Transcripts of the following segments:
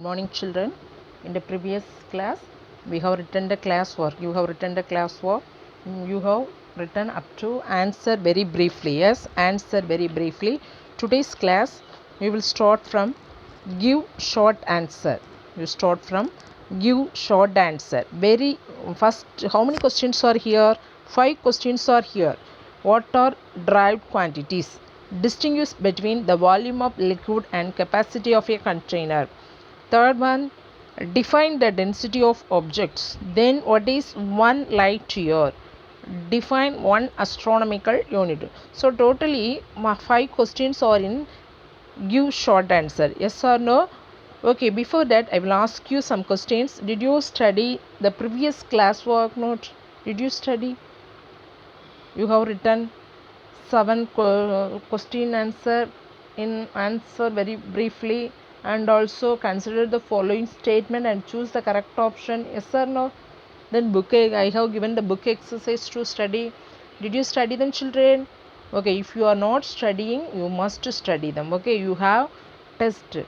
Morning children. In the previous class we have written the classwork. You have written the classwork. You have written up to answer very briefly. Yes, answer very briefly. Today's class we will start from give short answer. You start from give short answer. Very first, how many questions are here? 5 questions are here. What are derived quantities? Distinguish between the volume of liquid and capacity of a container. Third one, define the density of objects. Then what is 1 light year? Define 1 astronomical unit. So totally 5 questions are in give short answer. Yes or no? Okay, before that I will ask you some questions. Did you study the previous classwork note? Did you study? You have written 7 question answer in answer very briefly, and also consider the following statement and choose the correct option. Yes or no? Then I have given the book exercise to study. Did you study them, children? Okay, if you are not studying, you must study them. Okay, you have test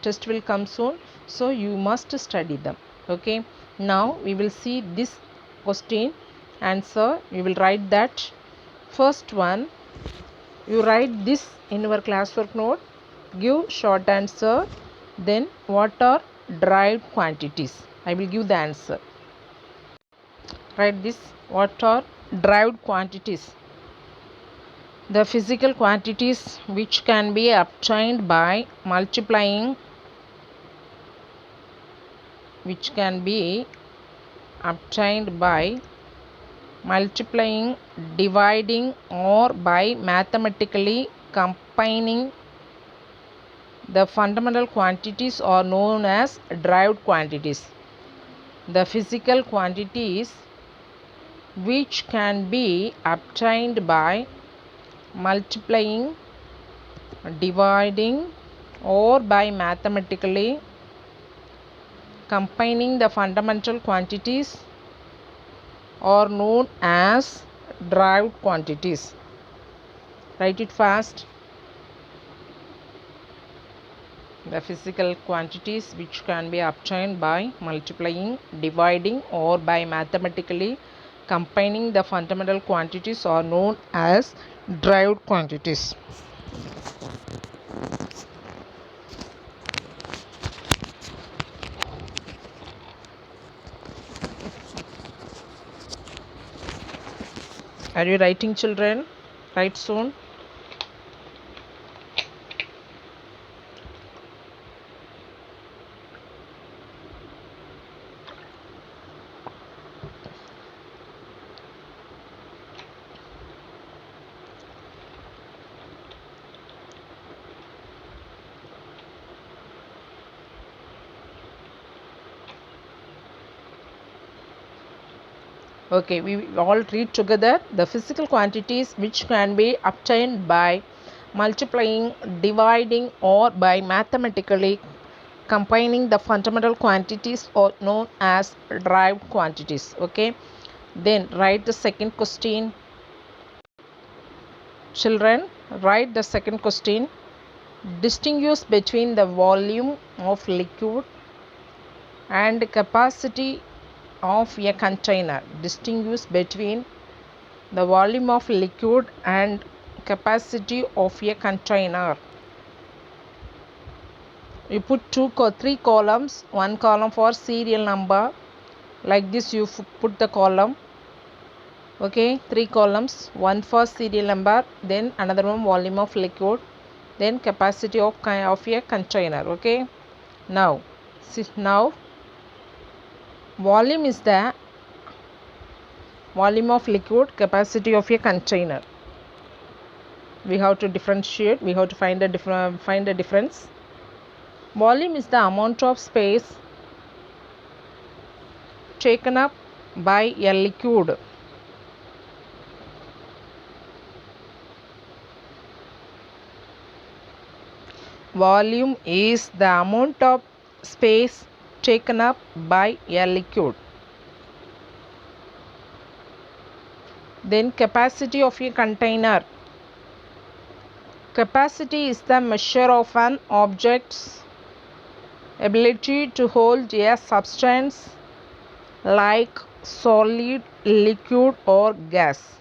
test will come soon, so you must study them. Okay, now we will see this question answer. You will write that. First one, you write this in your classwork note. Give short answer. Then what are derived quantities? I will give the answer. Write this. What are derived quantities? The physical quantities which can be obtained by multiplying, dividing, or by mathematically combining the fundamental quantities are known as derived quantities. The physical quantities which can be obtained by multiplying, dividing, or by mathematically combining the fundamental quantities are known as derived quantities. Write it fast. The physical quantities which can be obtained by multiplying, dividing, or by mathematically combining the fundamental quantities are known as derived quantities. Are you writing, children? Write soon. Okay, we all read together. The physical quantities which can be obtained by multiplying, dividing, or by mathematically combining the fundamental quantities are known as derived quantities. Okay, then write the second question. Children, write the second question. Distinguish between the volume of liquid and capacity of a container. Distinguish between the volume of liquid and capacity of a container. You put 3 columns, 1 column for serial number. Like this you put the column. Okay, 3 columns, 1 for serial number, then another one volume of liquid, then capacity of a container. Okay, now volume is the volume of liquid, capacity of a container. We have to differentiate. We have to find the difference. Volume is the amount of space taken up by a liquid. Volume is the amount of space taken up by a liquid. Then capacity of a container. Capacity is the measure of an object's ability to hold a substance like solid, liquid, or gas.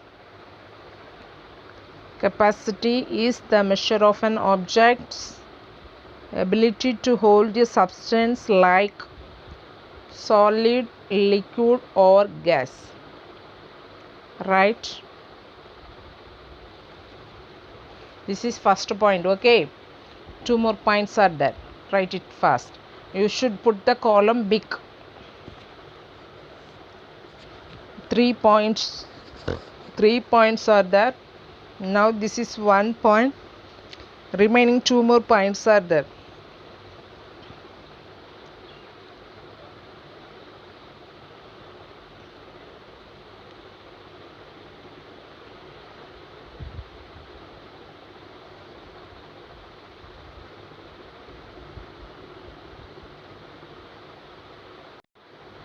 Capacity is the measure of an object's ability to hold a substance like solid, liquid, or gas. Right? This is first point. Okay, 2 more points are there. Write it fast. You should put the column big. 3 points. 3 points are there. Now this is 1 point. Remaining 2 more points are there.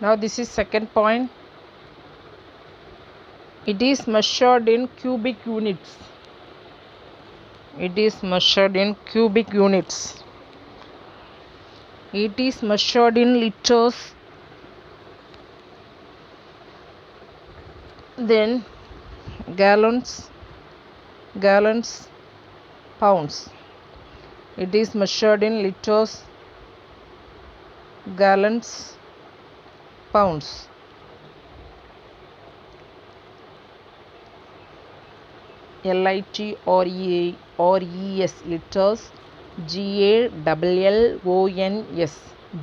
Now this is second point. It is measured in cubic units. It is measured in cubic units. It is measured in liters. Then gallons, pounds. It is measured in liters, gallons, pounds. LIT or ES, liters. GALLONS,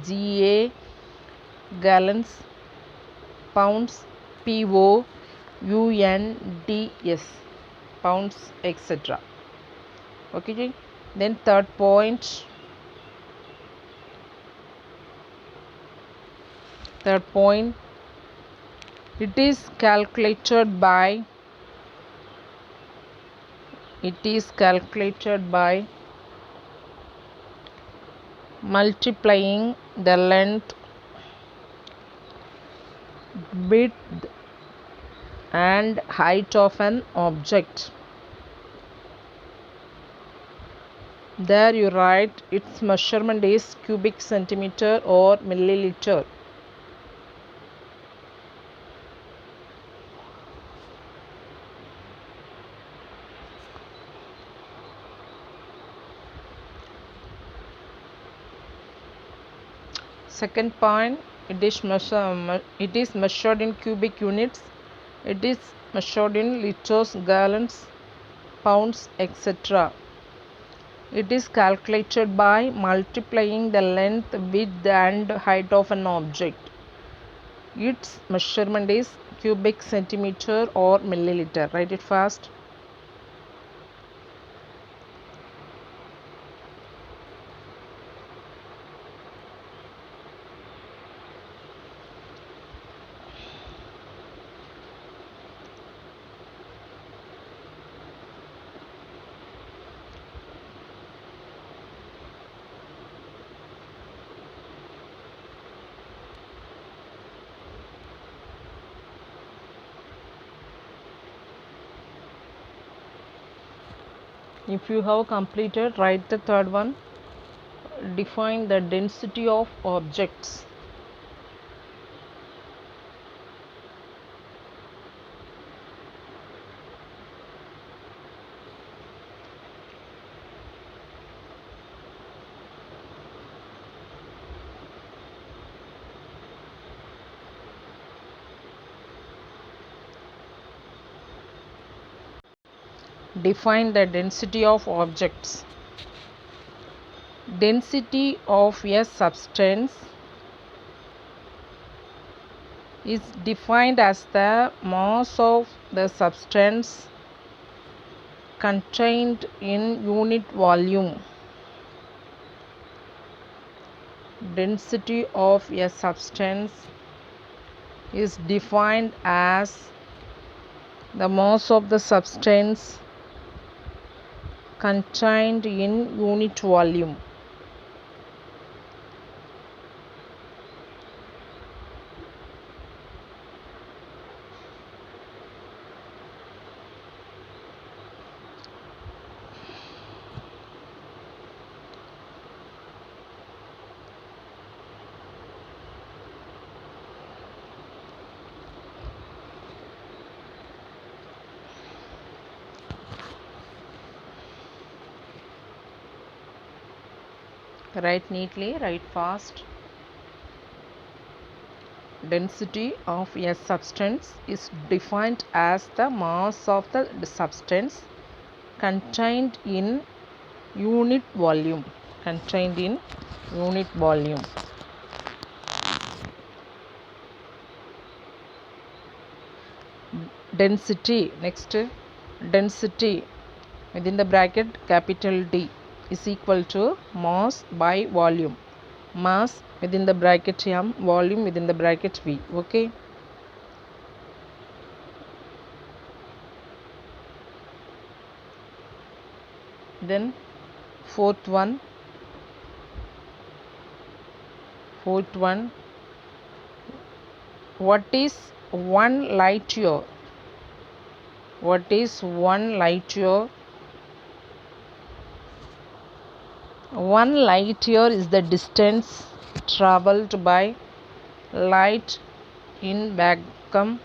GA, gallons, pounds, POUNDS, pounds, etc. Okay, then third point. It is calculated by multiplying the length, width, and height of an object. There you write its measurement is cubic centimeter or milliliter. Second point, it is measured in cubic units. It is measured in liters, gallons, pounds, etc. It is calculated by multiplying the length, width, and height of an object. Its measurement is cubic centimeter or milliliter. Write it fast. If you have completed, write the third one. Define the density of objects. Define the density of objects. Density of a substance is defined as the mass of the substance contained in unit volume. Density of a substance is defined as the mass of the substance contained in unit volume. Write neatly, write fast. Density of a substance is defined as the mass of the substance contained in unit volume. Contained in unit volume. Density. Next, density within the bracket capital D is equal to mass by volume. Mass within the bracket M, volume within the bracket V. Okay. Then fourth one, what is 1 light year? What is 1 light year? 1 light year is the distance traveled by light in vacuum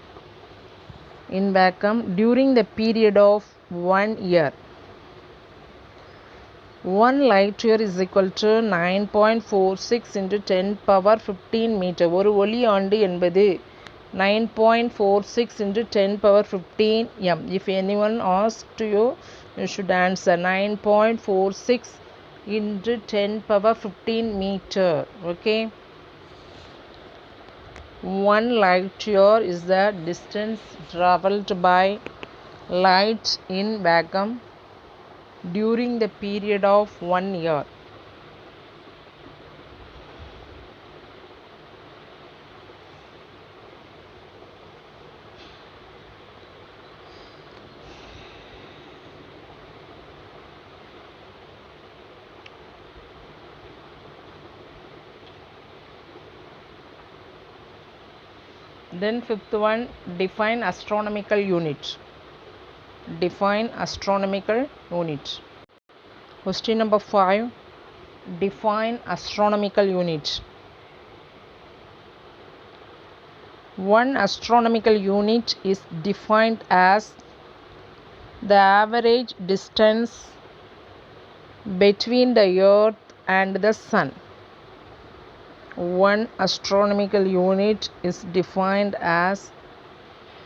during the period of 1 year. 1 light year is equal to 9.46 into 10 power 15 meter. ஒரு ஒளி ஆண்டு என்பது 9.46 into 10 power 15 m. If anyone asked you, you should answer 9.46 into 10 power 15 meter. Okay. 1 light year is the distance traveled by light in vacuum during the period of 1 year. Then fifth one, define astronomical unit. Define astronomical unit. Question number 5, define astronomical unit. One astronomical unit is defined as the average distance between the earth and the sun. One astronomical unit is defined as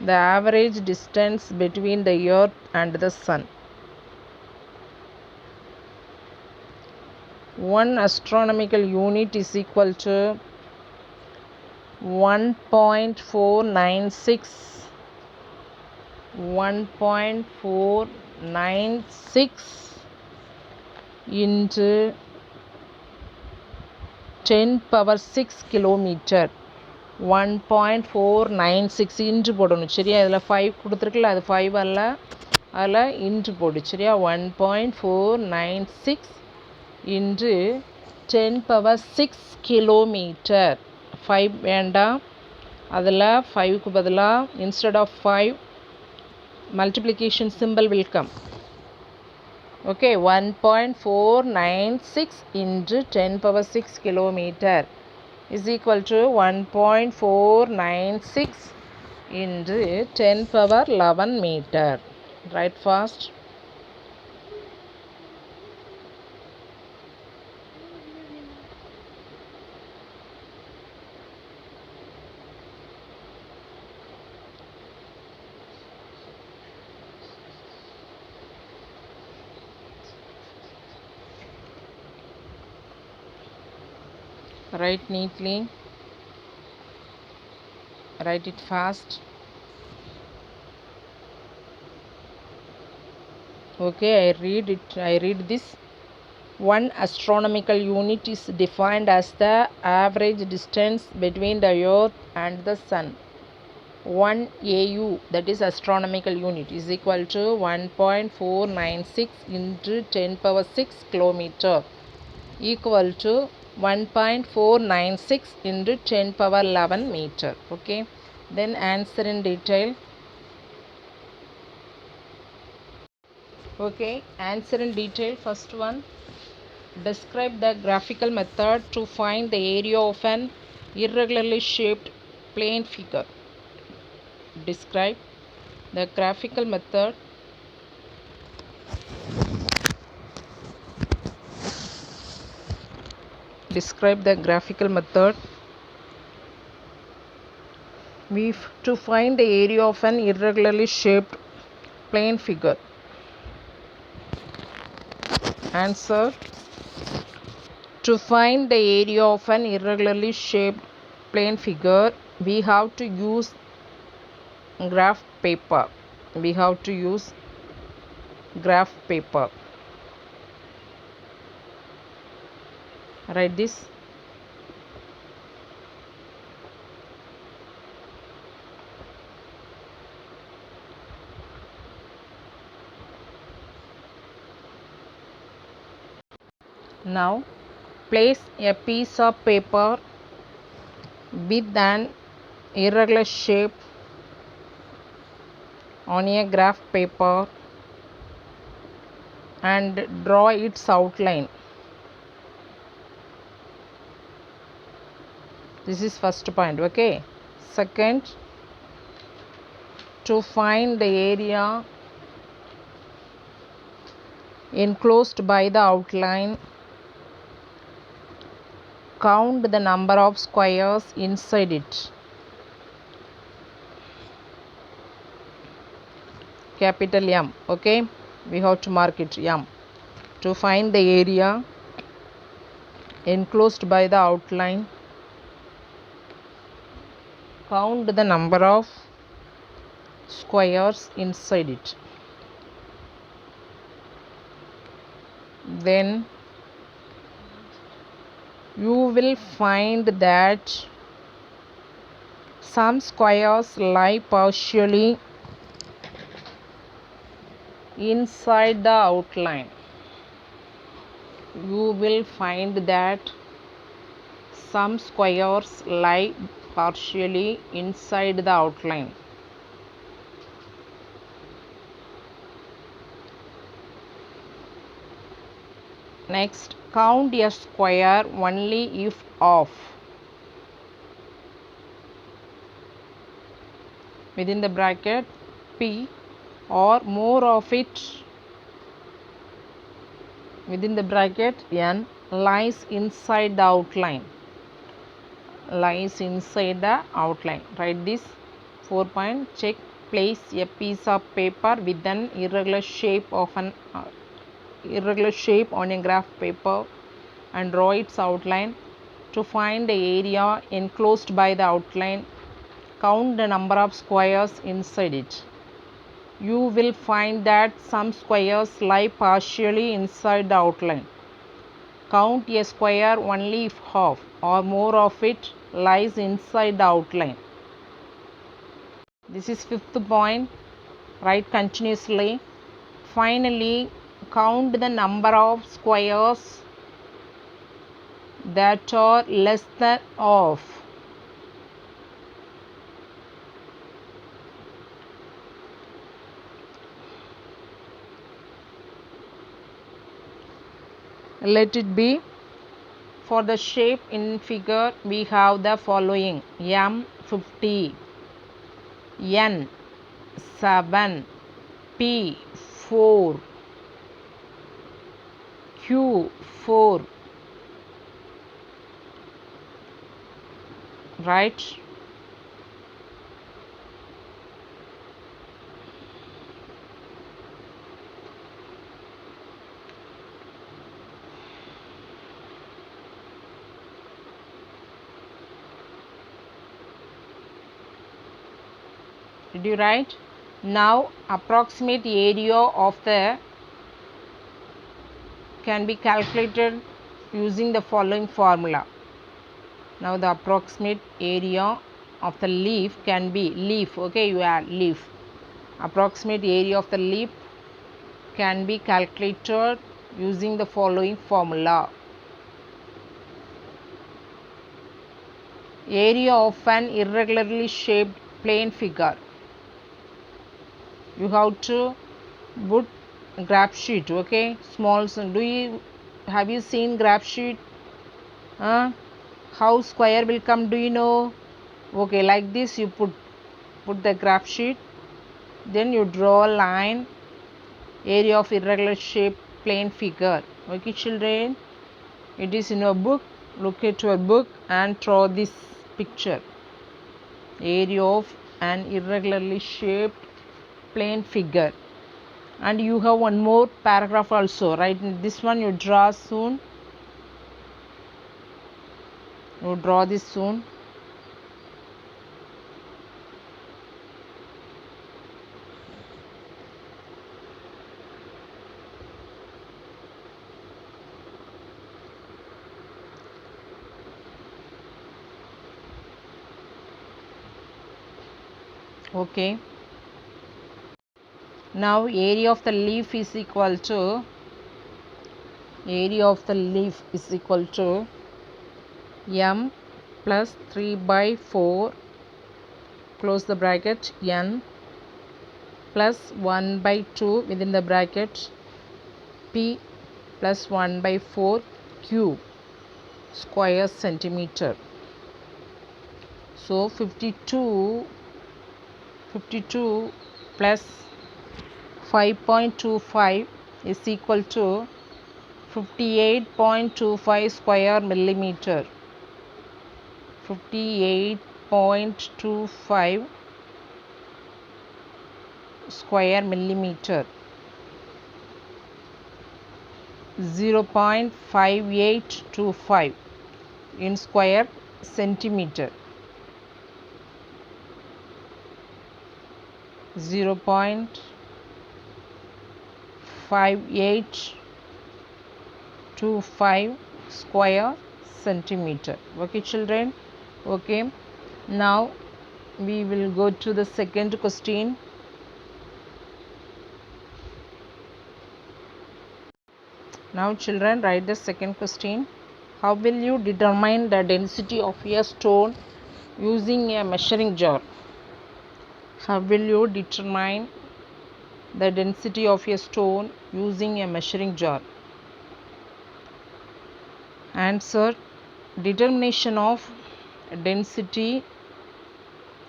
the average distance between the earth and the sun. One astronomical unit is equal to 1.496 into 10 power 6 kilometer. 1.496 into போடணும் சரியா. இதில் 5 கொடுத்துருக்குல்ல, அது 5 அல்ல, அதில் into போடு சரியா. 1.496 into 10 power 6 kilometre. 5 வேண்டாம், அதில் 5க்கு பதிலாக instead of 5 multiplication symbol will come. Okay, 1.496 into 10 power 6 kilometer is equal to 1.496 into 10 power 11 meter. Write fast. Write neatly, write it fast. Okay, I read this. One astronomical unit is defined as the average distance between the earth and the sun. 1 AU, that is astronomical unit, is equal to 1.496 into 10 power 6 kilometer, equal to 1.496 into 10 power 11 meter. Okay, then answer in detail. Okay, answer in detail. First one, describe the graphical method to find the area of an irregularly shaped plane figure. Describe the graphical method describe the graphical method. To find the area of an irregularly shaped plane figure. Answer: to find the area of an irregularly shaped plane figure, we have to use graph paper. We have to use graph paper. Write this. Now place a piece of paper with an irregular shape on a graph paper and draw its outline. This is first point. Okay. Second, to find the area enclosed by the outline, count the number of squares inside it. Capital M. Okay, we have to mark it M. To find the area enclosed by the outline, count the number of squares inside it. Then you will find that some squares lie partially inside the outline. You will find that some squares lie partially inside the outline. Next, count a square only if off. Within the bracket P or more of it within the bracket N lies inside the outline. Lies inside the outline. Write this 4 point. Check. Place a piece of paper with an irregular shape on a graph paper and draw its outline. To find the area enclosed by the outline, count the number of squares inside it. You will find that some squares lie partially inside the outline. Count a square only if half or more of it lies inside the outline. This is fifth point. Write continuously. Finally, count the number of squares that are less than half. Let it be. For the shape in figure, we have the following: M 50, N 7, P 4, Q 4. Right? Did you write? Now approximate area of the can be calculated using the following formula. Now the approximate area of the leaf can be leaf. Okay, you add leaf. Approximate area of the leaf can be calculated using the following formula. Area of an irregularly shaped plane figure. You have to put graph sheet. Okay, small. Have you seen graph sheet? How square will come? Do you know? Okay, like this you put the graph sheet. Then you draw a line. Area of irregular shape plane figure. Okay, children, it is in your book. look at your book and draw this picture. Area of an irregularly shaped plane figure. And you have one more paragraph also, right? This one you draw soon. You draw this soon. Okay. Now area of the leaf is equal to m plus 3 by 4 close the bracket n plus 1 by 2 within the bracket p plus 1 by 4 cube square centimeter. So 52 plus 5.25 is equal to 58.25 square millimeter. 58.25 square millimeter. 0.5825 in square centimeter. 0.5825 square centimeter. Okay, children. Okay, now we will go to the second question. Now children, write the second question. How will you determine the density of a stone using a measuring jar? How will you determine the density of a stone using a measuring jar? Answer: determination of density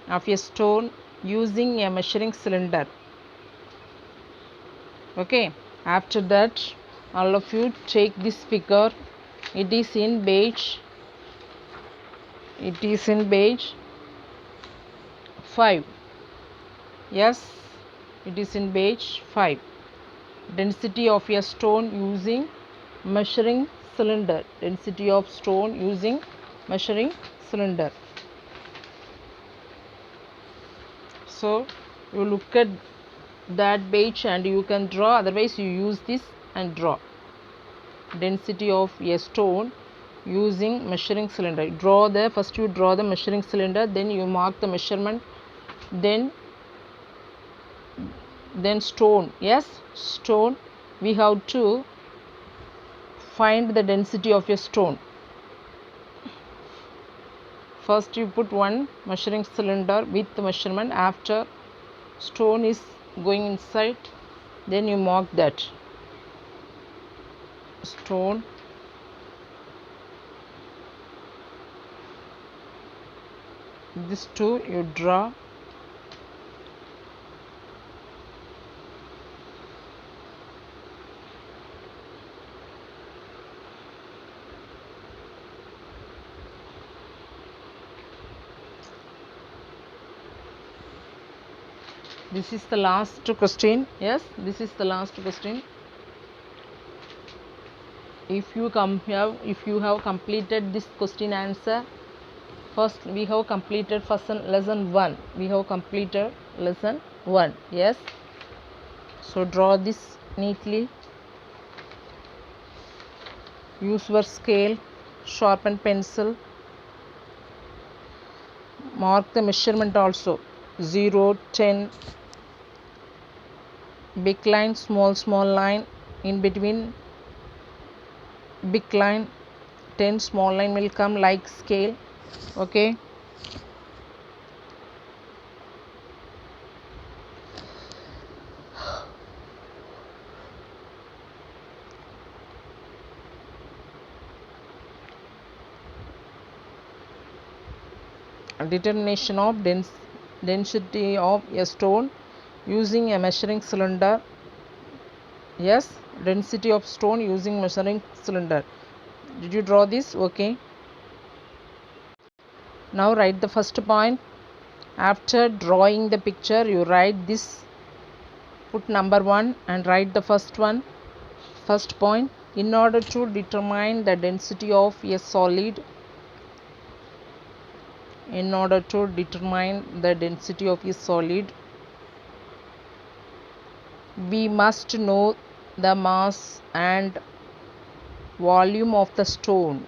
of a stone using a measuring cylinder. Okay, after that all of you take this figure. It is in page 5. Yes, it is in page 5. Density of a stone using measuring cylinder. Density of stone using measuring cylinder. So you look at that page and you can draw, otherwise you use this and draw. Density of a stone using measuring cylinder. First you draw the measuring cylinder, then you mark the measurement, then stone. Yes, stone. We have to find the density of a stone. First you put one measuring cylinder with the measurement. After stone is going inside, then you mark that stone. This two you draw. This is the last question. Yes, this is the last question. If you have completed this question answer, first we have completed lesson 1. We have completed lesson 1. Yes. So draw this neatly. Use your scale, sharpen pencil. Mark the measurement also. 0, 10. Big line, small line. In between big line, 10 small line will come like scale. Okay. Determination of density of a stone using a measuring cylinder. Yes, density of stone using measuring cylinder. Did you draw this? Okay. Now write the first point. After drawing the picture, you write this, put number 1 and write the first point. In order to determine the density of a solid, we must know the mass and volume of the stone.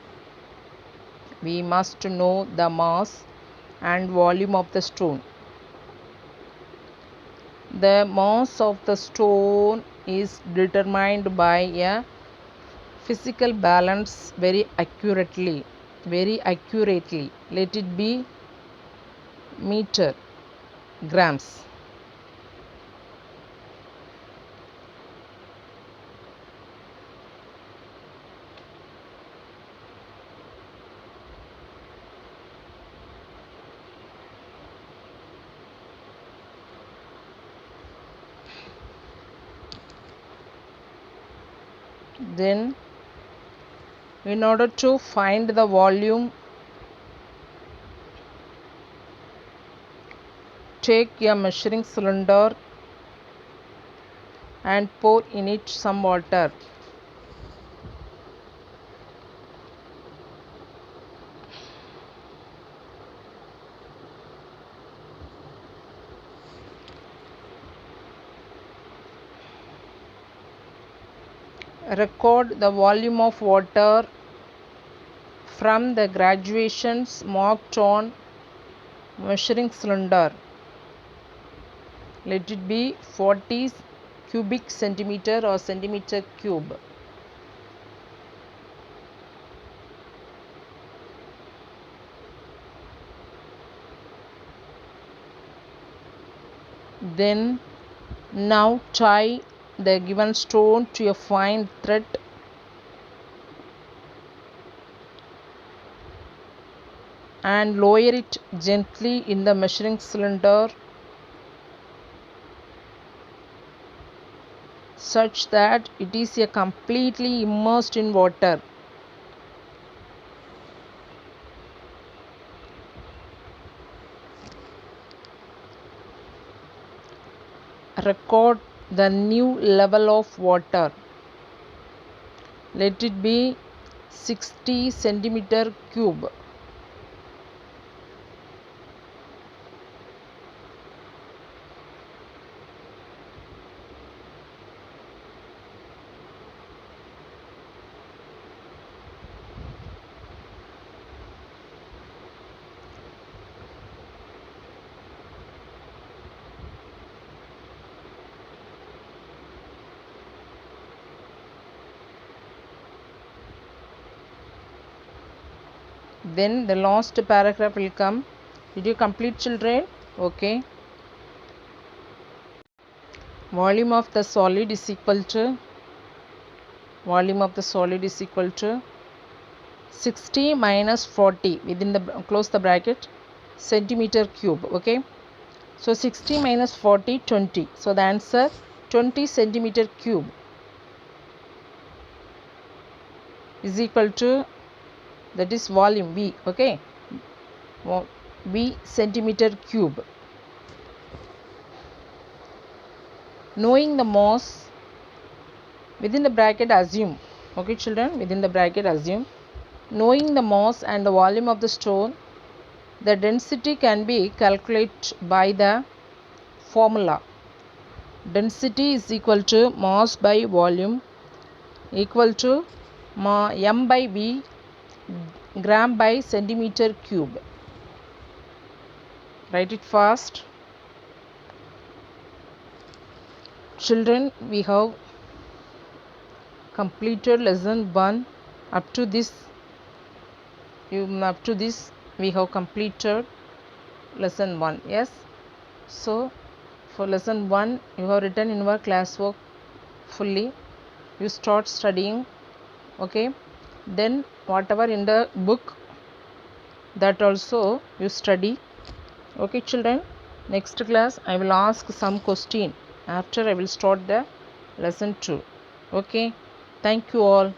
The mass of the stone is determined by a physical balance very accurately. Let it be meter, grams. Then, in order to find the volume, take a measuring cylinder and pour in it some water. Record the volume of water from the graduations marked on measuring cylinder. Let it be 40 cubic centimeter or centimeter cube. Then now tie the given stone to a fine thread and lower it gently in the measuring cylinder such that it is completely immersed in water. Record the new level of water. Let it be 60 centimeter cube. Then the last paragraph will come. Did you complete, children? Okay. Volume of the solid is equal to 60 minus 40 within the close the bracket centimeter cube. Okay, so 60 minus 40, 20. So the answer 20 centimeter cube is equal to, that is volume V. Okay, V centimeter cube. Knowing the mass, within the bracket assume, okay children, within the bracket assume, knowing the mass and the volume of the stone, the density can be calculated by the formula. Density is equal to mass by volume equal to m by v gram by centimeter cube. Write it fast. Children, we have completed lesson 1. Up to this we have completed lesson 1. Yes, so for lesson 1 you have written in your classwork fully. You start studying. Okay, then whatever in the book, that also you study. Okay children, next class I will ask some question. After I will start the lesson 2. Okay, thank you all.